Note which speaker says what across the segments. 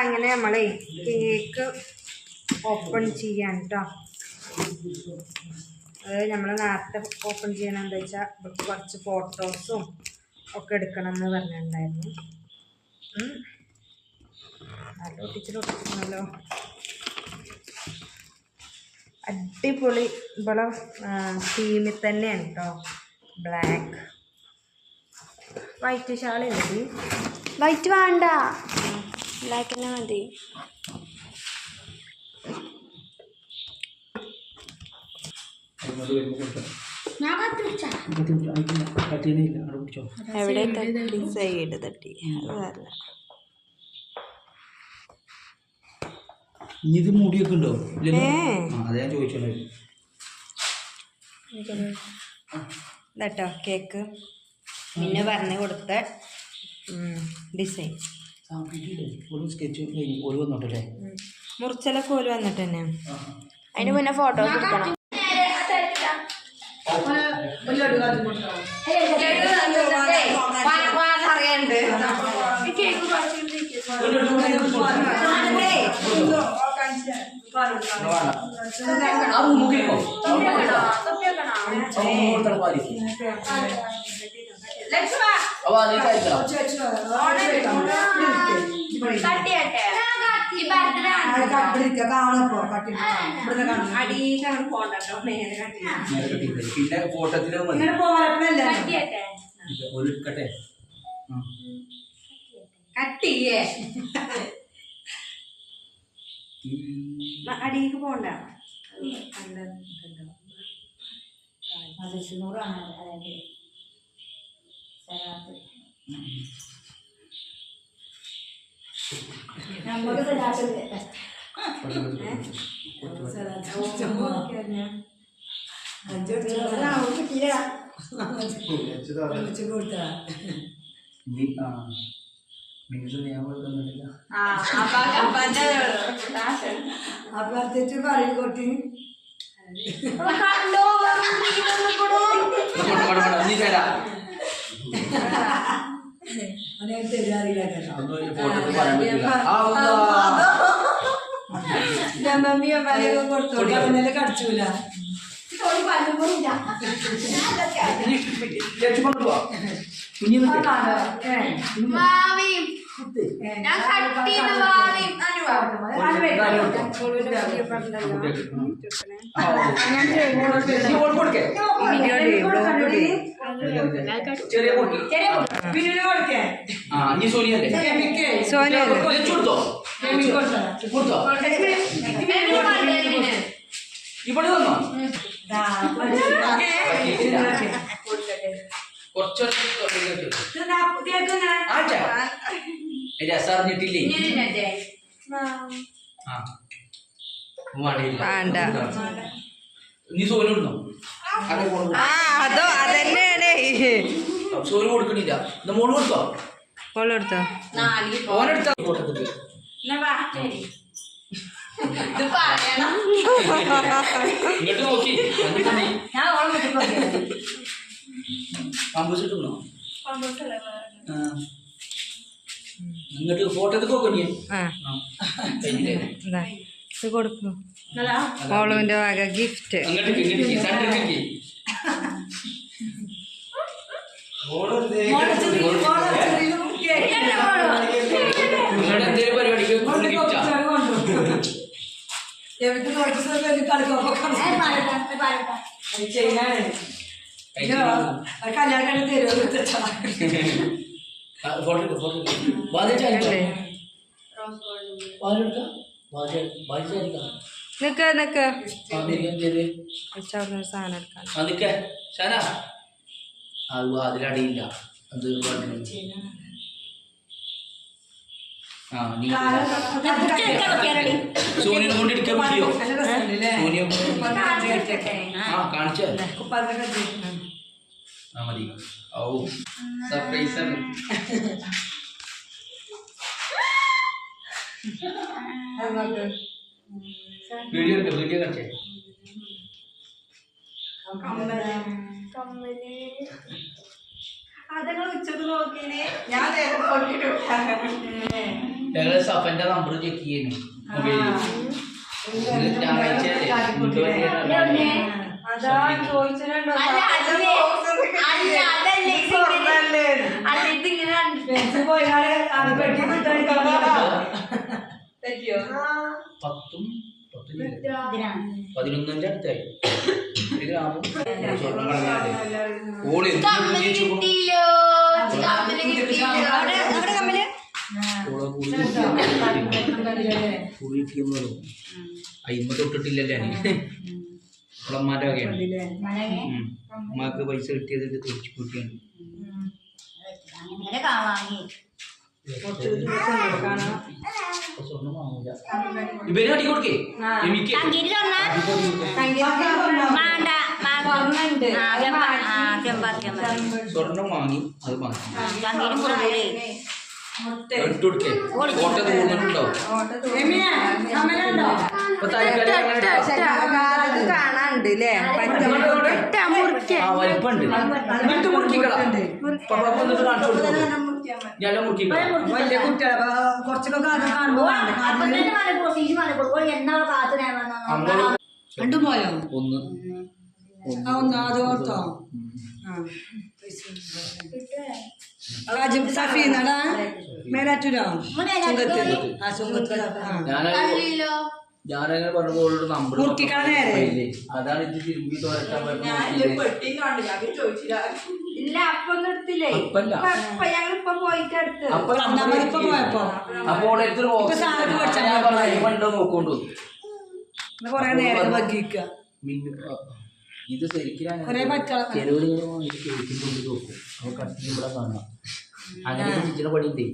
Speaker 1: അങ്ങനെ നമ്മളെ cake open ചെയ്യാൻ കേട്ടോ. അത് നമ്മൾ നേരത്തെ ഓപ്പൺ ചെയ്യണം എന്താ വെച്ചാൽ കുറച്ച് ഫോട്ടോസും ഒക്കെ എടുക്കണം എന്ന് പറഞ്ഞിട്ടുണ്ടായിരുന്നു. നല്ല ഒട്ടിച്ചിട്ടൊട്ടിക്കണല്ലോ. അടിപൊളി ഇവിടെ തീമിൽ തന്നെയാണ് കേട്ടോ. ബ്ലാക്ക് വൈറ്റ് ഷാൾ ഉണ്ട്.
Speaker 2: വൈറ്റ് വേണ്ട, ബ്ലാക്ക് തന്നെ മതി. എവിടെ സൈഡ് തട്ടി അതല്ല.
Speaker 3: ഇത് മുടിയൊക്കെ ഉണ്ടോ? അതെ ചോദിച്ചോളൂ.
Speaker 1: ഇതാട്ടോ കേക്ക് പിന്നെ പറഞ്ഞു കൊടുത്ത ഡിസൈൻ. മുറിച്ചലൊക്കെ ഓല് വന്നിട്ട് തന്നെ.
Speaker 2: അതിന് മുന്നേ ഫോട്ടോ എടുക്കണം.
Speaker 3: പിന്നെ ഫോട്ടത്തില് കട്ടെ
Speaker 1: കട്ടിയേ അടിയിലേക്ക് പോണ്ട.
Speaker 4: അപ്പുറത്തേക്ക് പറയും കൊട്ടി കടിച്ചൂല
Speaker 3: ഇവിടെ വന്നോ? രസറിഞ്ഞിട്ടില്ലേ? നീ സോന ഇടുന്നോ?
Speaker 1: അതോ അതന്നെയാണ്.
Speaker 3: സോന കൊടുക്കണില്ല. മോള് കൊടുത്തോ?
Speaker 1: ഓളെടുത്തോ?
Speaker 3: ഓനെടുത്താ ഫോട്ടത്തിൽ ഇങ്ങോട്ട് നോക്കി പമ്പസ് ഇട്ടുന്നോ? ഇങ്ങോട്ട് ഫോട്ടോ നോക്കണേ.
Speaker 1: ഇത് കൊടുക്കും മോളുവിന്റെ വക ഗിഫ്റ്റ്.
Speaker 4: കല്യാണം തരുമോ?
Speaker 1: നിക്ക് നിക്ക് സാധനം എടുക്കാൻ.
Speaker 3: അതിലടിയില്ല. അത് സോനിയെ കൊണ്ട് എടുക്കാൻ പറ്റിയോ? സോനിയ കാണിച്ചോ? മതി. ഓ സർപ്രൈസ് ആണ്. വീഡിയോ എടുക്കാം. വീഡിയോ കാണിച്ചേ.
Speaker 1: അതൊക്കെ ഉച്ചക്ക് നോക്കിനെ ഞാൻ
Speaker 3: ഞങ്ങള് സഫന്റെ നമ്പർ ചെക്ക് ചെയ്യുന്നു മൊബൈലിൽ. ഞായറാഴ്ചയല്ലേ
Speaker 1: അതാ ചോദിച്ചിട്ടുണ്ടോ
Speaker 3: പത്തും 11ന്റെ അടുത്തായി. ഒരു ഗ്രാമം സ്വർണ്ണം കളഞ്ഞാല് ഓള് അയിമ തൊട്ടിട്ടില്ലല്ലേ അവളമ്മാന്റെ വകയാണ്. അമ്മക്ക് പൈസ കിട്ടിയത് തിരിച്ചു കൂട്ടിയാണ്. സ്വർണ്ണം വാങ്ങൂല. ഇവര് അടി കൊടുക്കേ എനിക്ക് സ്വർണം വാങ്ങി അത് വാങ്ങി ഇട്ട് കൊടുക്കേ. കോട്ട തോന്നുന്നുണ്ടാവും. ഇപ്പൊ
Speaker 1: കാണാണ്ട് ല്ലേ
Speaker 3: വലിപ്പുണ്ട്. എന്നിട്ട് മുറുക്കിക്കളാ വന്നിട്ട് കാണിച്ചു കൊടുക്കും. ഞാൻ മുറുക്കിക്കളാ.
Speaker 4: വലിയ കുട്ടികളെ കുറച്ചൊക്കെ കാണുമ്പോ രണ്ടു പോയോ
Speaker 3: ഒന്ന്
Speaker 4: ഒന്ന് അത് ഓർത്തോ സഫീനടാ മേലാറ്റൂരോ ചുങ്കത്ത് ആ ചുങ്കത്ത്
Speaker 3: ഞാനങ്ങനെ പറഞ്ഞപ്പോൾ നമ്പർ അതാണ് ഇത് തിരുമ്പി തോരക്കാൻ നോക്കൊണ്ടു ഇത് ശരിക്കും നോക്കും. അപ്പൊ കട്ടിവിടെ കാണാം. അങ്ങനെ ചിച്ചിന്റെ പണിയുണ്ടേ.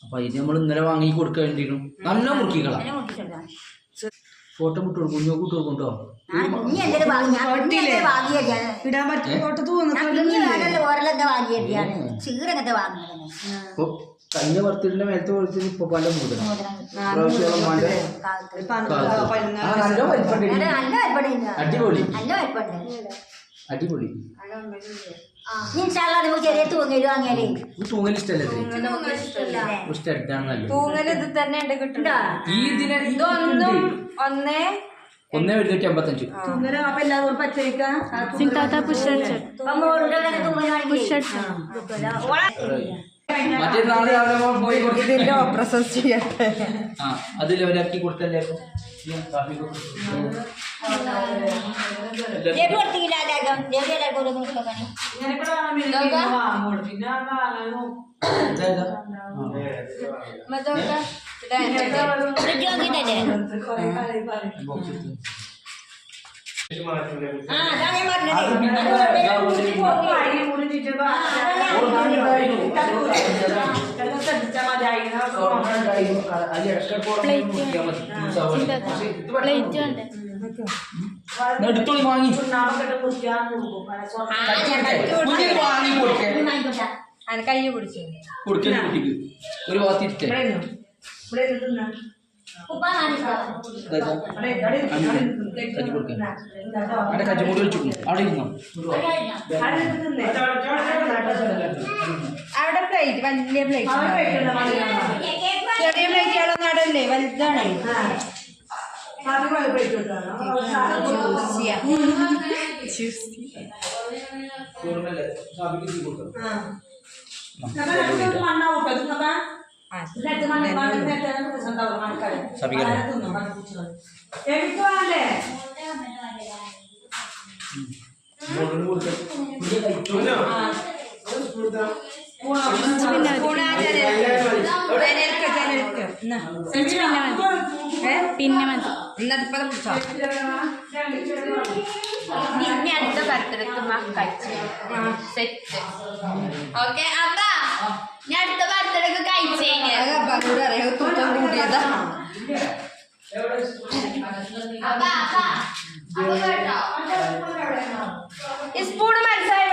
Speaker 3: അപ്പൊ ഇത് നമ്മൾ ഇന്നലെ വാങ്ങി കൊടുക്കാൻ വേണ്ടിയിരുന്നു. നല്ല മുറുക്കിക്കളാം. ഫോട്ടോ വിട്ട് കൊടുക്കും. കുഞ്ഞോക്ക് ഇട്ട് കൊടുക്കുന്നുണ്ടോ?
Speaker 4: ഇടാൻ പറ്റും
Speaker 3: കഴിഞ്ഞ ബർത്ത്ഡേന്റെ മേലത്തെ കുറിച്ച് ഇപ്പൊ പല മുതലാണ്. അടിപൊളി അടിപൊളി.
Speaker 2: ചെറിയ തൂങ്ങല് വാങ്ങിയാലേ
Speaker 3: തൂങ്ങൽ ഇഷ്ടല്ലേ? ഇഷ്ടമായിട്ടാണല്ലോ.
Speaker 1: തൂങ്ങല് ഇത് തന്നെ ഉണ്ട് കിട്ടും.
Speaker 3: ഇതൊന്നും 1,185.
Speaker 4: അപ്പൊ എല്ലാവരും പച്ചരിക്കാം
Speaker 3: മറ്റേ നാളെ പോയി
Speaker 1: ഇതിന്റെ ഓപ്പറേഷൻ ചെയ്യട്ടെ.
Speaker 3: അത് ലെവലാക്കി കൊടുത്തല്ലേ. എടുത്തോളി വാങ്ങി
Speaker 1: കൈ പിടിച്ചു
Speaker 3: കൊടുക്കുന്ന കുട്ടിക്ക് ഒരു ഭാഗത്തിരിക്കേ. കജ്ജി കൊടുക്കാൻ അവിടെ കജ്ജിമൂടി വെച്ചിട്ടു. അവിടെ ഇരുന്നോ?
Speaker 1: അവിടെ പ്ലേറ്റ് വലിയ പ്ലേറ്റ് ചെറിയ പ്ലേറ്റുകളൊന്നും അവിടെ അല്ലേ വലുതാണ്.
Speaker 2: പിന്നെ മതി.
Speaker 1: ഇനി അടുത്ത ബർത്ത്ഡേക്ക് കഴിച്ചു സെറ്റ്. ഓക്കെ അപ്പ ഞാൻ അടുത്ത ബർത്ത്ഡേക്ക് കഴിച്ചേ കൂടിയതാ. സ്പൂണ് മനസ്സിലായി.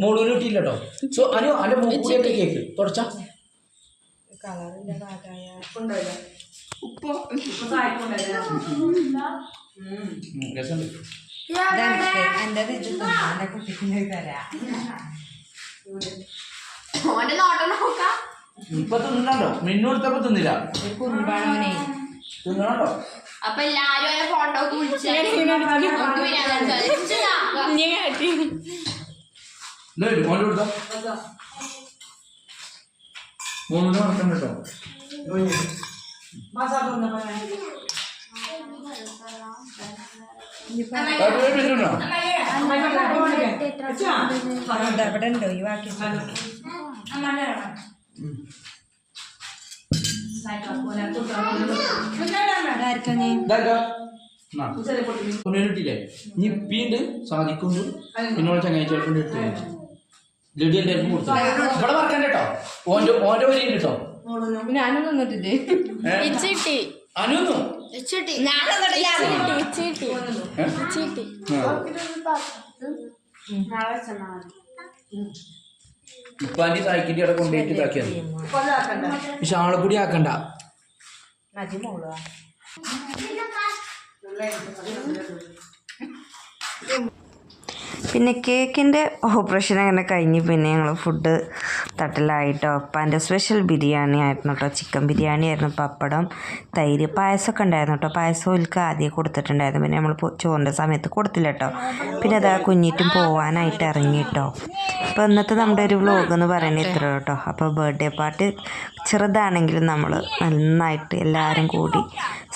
Speaker 3: മോളൂര് കിട്ടിയില്ലട്ടോ. സോ അനു അന്റെ മൂക്കിയൊക്കെ കേക്ക് തുടച്ച
Speaker 1: എന്റെ കുട്ടിക്ക് തരാ.
Speaker 5: ഓന്റെ നോട്ടം നോക്കാം.
Speaker 3: ഇപ്പൊ തിന്നണ്ടോ? മിന്നു എടുത്തപ്പോ തിന്നില്ല.
Speaker 1: കുറുമ്പാണോനെ.
Speaker 3: തിന്നണോ?
Speaker 5: അപ്പൊ എല്ലാരും ഓരോ ഫോട്ടോ ഒക്കെ വിളിച്ചു
Speaker 3: മോൻ്റെ കൊടുത്തോ. മോനെ നടക്കണ്ട കേട്ടോ.
Speaker 1: ഇവിടെ ഉണ്ടോ ഈ ബാക്കി
Speaker 3: കിട്ടിയില്ലേ? ഇനി ഇപ്പിണ്ട് സാധിക്കുന്നു പിന്നെ ചങ്ങാഴ്ച ലഡു എൻ്റെ കൊടുത്തു. ഇവിടെ മറക്കണ്ട കേട്ടോ. ഓൻ്റെ വരി കേട്ടോ.
Speaker 1: ഞാനും തന്നിട്ടില്ലേ
Speaker 3: അനുന്നു ഉപ്പാൻ്റെ സായിക്കിൻ്റെ അവിടെ കൊണ്ടുപോയിട്ട് ഇതാക്കിയത്. ഈ ഷാളപ്പൊടി ആക്കണ്ട.
Speaker 1: പിന്നെ കേക്കിൻ്റെ ഓപ്പറേഷൻ അങ്ങനെ കഴിഞ്ഞ് പിന്നെ ഞങ്ങൾ ഫുഡ് തട്ടിലായിട്ടോ. ഉപ്പാൻ്റെ സ്പെഷ്യൽ ബിരിയാണി ആയിരുന്നു കേട്ടോ. ചിക്കൻ ബിരിയാണി ആയിരുന്നു, പപ്പടം, തൈര്, പായസമൊക്കെ ഉണ്ടായിരുന്നു കേട്ടോ. പായസം ഒലിക്ക് ആദ്യം കൊടുത്തിട്ടുണ്ടായിരുന്നു. പിന്നെ നമ്മൾ ചോറിൻ്റെ സമയത്ത് കൊടുത്തില്ല കേട്ടോ. പിന്നെ അതാ കുഞ്ഞിട്ടും പോവാനായിട്ട് ഇറങ്ങി കേട്ടോ. അപ്പോൾ ഇന്നത്തെ നമ്മുടെ ഒരു വ്ലോഗ് എന്ന് പറയുന്നത് ഇത്ര കേട്ടോ. അപ്പോൾ ബർത്ത്ഡേ പാർട്ടി ചെറുതാണെങ്കിലും നമ്മൾ നന്നായിട്ട് എല്ലാവരും കൂടി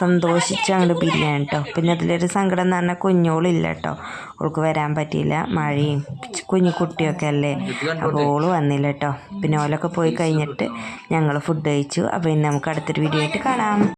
Speaker 1: സന്തോഷിച്ച് അങ്ങോട്ട് ബിരിയാണി കേട്ടോ. പിന്നെ അതിലൊരു സങ്കടം എന്ന് പറഞ്ഞാൽ കുഞ്ഞോളില്ല കേട്ടോ. അവൾക്ക് വരാൻ പറ്റിയില്ല, മഴയും കുഞ്ഞു കുട്ടിയൊക്കെ അല്ലേ. അപ്പോൾ ഓള് വന്നില്ല കേട്ടോ. പിന്നെ ഓലൊക്കെ പോയി കഴിഞ്ഞിട്ട് ഞങ്ങൾ ഫുഡ് കഴിച്ചു. അപ്പോൾ ഇനി നമുക്ക് അടുത്തൊരു വീഡിയോ ആയിട്ട് കാണാം.